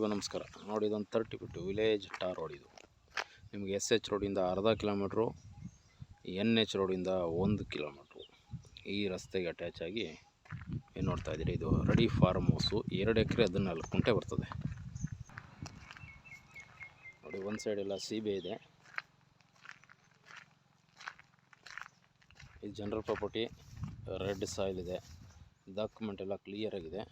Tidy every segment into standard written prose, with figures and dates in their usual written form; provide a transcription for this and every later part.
ನಮಸ್ಕಾರ ನೋಡಿ, ಇದೊಂದು 30 ಫೀಟ್ ವಿಲೇಜ್ ಟಾರ್ ರೋಡ್. ಇದು ನಿಮಗೆ SH ರೋಡಿಂದ ಅರ್ಧ ಕಿಲೋಮೀಟ್ರು, NH ರೋಡಿಂದ 1 ಕಿಲೋಮೀಟ್ರು ಈ ರಸ್ತೆಗೆ ಅಟ್ಯಾಚ್ ಆಗಿ ಏನು ನೋಡ್ತಾ ಇದ್ದೀರಿ. ಇದು ರೆಡಿ ಫಾರ್ಮ್ ಹೌಸು, 2 ಎಕರೆ 14 ಗುಂಟೆ ಬರ್ತದೆ ನೋಡಿ. ಒಂದು ಸೈಡ್ ಎಲ್ಲ ಸೀಬೆ ಇದೆ. ಇದು ಜನರಲ್ ಪ್ರಾಪರ್ಟಿ, ರೆಡ್ ಸಾಯಿಲ್ ಇದೆ, ಡಾಕ್ಯುಮೆಂಟ್ ಎಲ್ಲ ಕ್ಲಿಯರ್ ಆಗಿದೆ.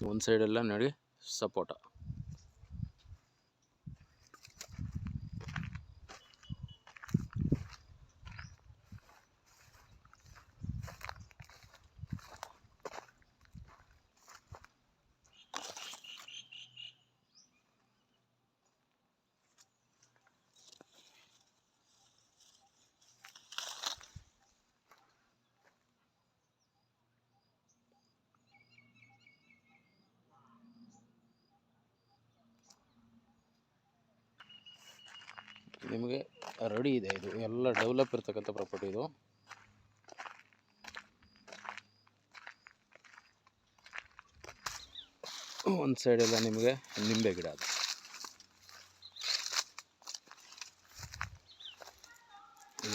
ಒಂದು ಸೈಡೆಲ್ಲ ನೋಡಿ ಸಪೋಟ. ನಿಮಗೆ ರೆಡಿ ಇದೆ. ಇದು ಎಲ್ಲ ಡೆವಲಪ್ ಇರ್ತಕ್ಕಂಥ ಪ್ರಾಪರ್ಟಿ. ಇದು ಒಂದು ಸೈಡೆಲ್ಲ ನಿಮಗೆ ನಿಂಬೆ ಗಿಡ ಅದು.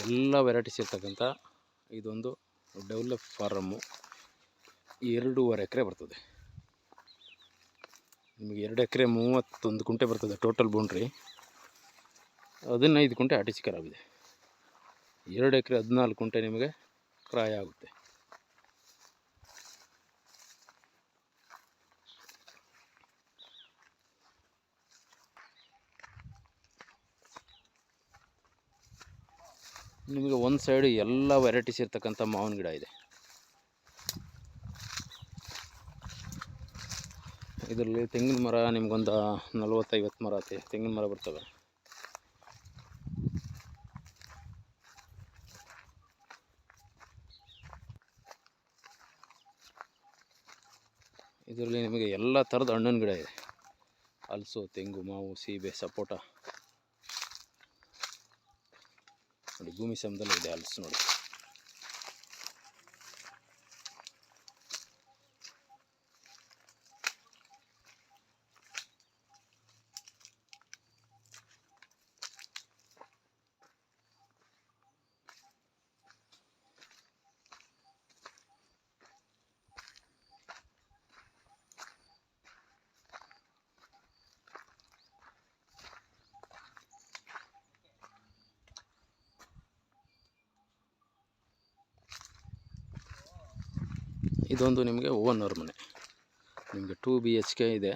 ಎಲ್ಲ ವೆರೈಟೀಸ್ ಇರ್ತಕ್ಕಂಥ ಇದೊಂದು ಡೆವಲಪ್ ಫಾರಮ್ಮು. 2.5 ಎಕರೆ ಬರ್ತದೆ ನಿಮಗೆ. 2 ಎಕರೆ 31 ಗುಂಟೆ ಬರ್ತದೆ ಟೋಟಲ್ ಬೌಂಡ್ರಿ. 15 ಗುಂಟೆ ಆಟಿಸಿ ಖರಾಬಿದೆ. 2 ಎಕರೆ 14 ಗುಂಟೆ ನಿಮಗೆ ಕ್ರಾಯ ಆಗುತ್ತೆ. ನಿಮಗೆ ಒಂದು ಸೈಡ್ ಎಲ್ಲ ವೆರೈಟೀಸ್ ಇರ್ತಕ್ಕಂಥ ಮಾವಿನ ಗಿಡ ಇದೆ. ಇದರಲ್ಲಿ ತೆಂಗಿನ ಮರ ನಿಮಗೊಂದು 40-50 ಮರ ತೆಂಗಿನ ಮರ ಬರ್ತವೆ. ಇದರಲ್ಲಿ ನಿಮಗೆ ಎಲ್ಲ ಥರದ ಹಣ್ಣಿನ ಗಿಡ ಇದೆ. ಹಲಸು, ತೆಂಗು, ಮಾವು, ಸೀಬೆ, ಸಪೋಟ ನೋಡಿ. ಭೂಮಿ ಸಮತಲ ಇದೆ ಹಲಸು ನೋಡಿ. ಇದೊಂದು ನಿಮಗೆ ಓನರ್ ಮನೆ. ನಿಮಗೆ 2 BHK ಇದೆ.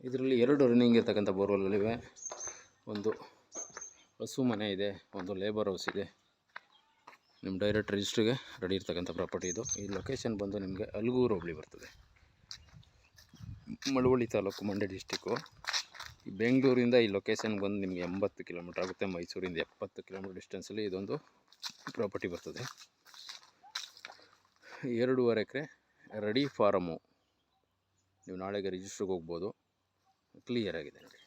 ಇದರಲ್ಲಿ 2 ರನ್ನಿಂಗ್ ಇರ್ತಕ್ಕಂಥ ಬೋರ್ವೆಲ್ಗಳಿವೆ. ಒಂದು ಹಸು ಮನೆ ಇದೆ, ಒಂದು ಲೇಬರ್ ಹೌಸ್ ಇದೆ. ನಿಮ್ಮ ಡೈರೆಕ್ಟ್ ರಿಜಿಸ್ಟ್ರಿಗೆ ರೆಡಿ ಇರ್ತಕ್ಕಂಥ ಪ್ರಾಪರ್ಟಿ ಇದು. ಈ ಲೊಕೇಶನ್ ಬಂದು ನಿಮಗೆ ಅಲ್ಗೂರು ಹೋಬಳಿ ಬರ್ತದೆ, ಮಳವಳ್ಳಿ ತಾಲೂಕು, ಮಂಡ್ಯ ಡಿಸ್ಟಿಕ್ಕು. ಈ ಬೆಂಗಳೂರಿಂದ ಈ ಲೊಕೇಶನ್ ಬಂದು ನಿಮಗೆ 80 ಕಿಲೋಮೀಟ್ರ್ ಆಗುತ್ತೆ. ಮೈಸೂರಿಂದ 70 ಕಿಲೋಮೀಟ್ರ್ ಡಿಸ್ಟೆನ್ಸಲ್ಲಿ ಇದೊಂದು ಪ್ರಾಪರ್ಟಿ ಬರ್ತದೆ. 2.5 ಎಕರೆ ರೆಡಿ ಫಾರಮ್ಮು. ನೀವು ನಾಳೆಗೆ ರಿಜಿಸ್ಟ್ರಿಗೆ ಹೋಗ್ಬೋದು. ಕ್ಲಿಯರ್ ಆಗಿದೆ ನೋಡಿ.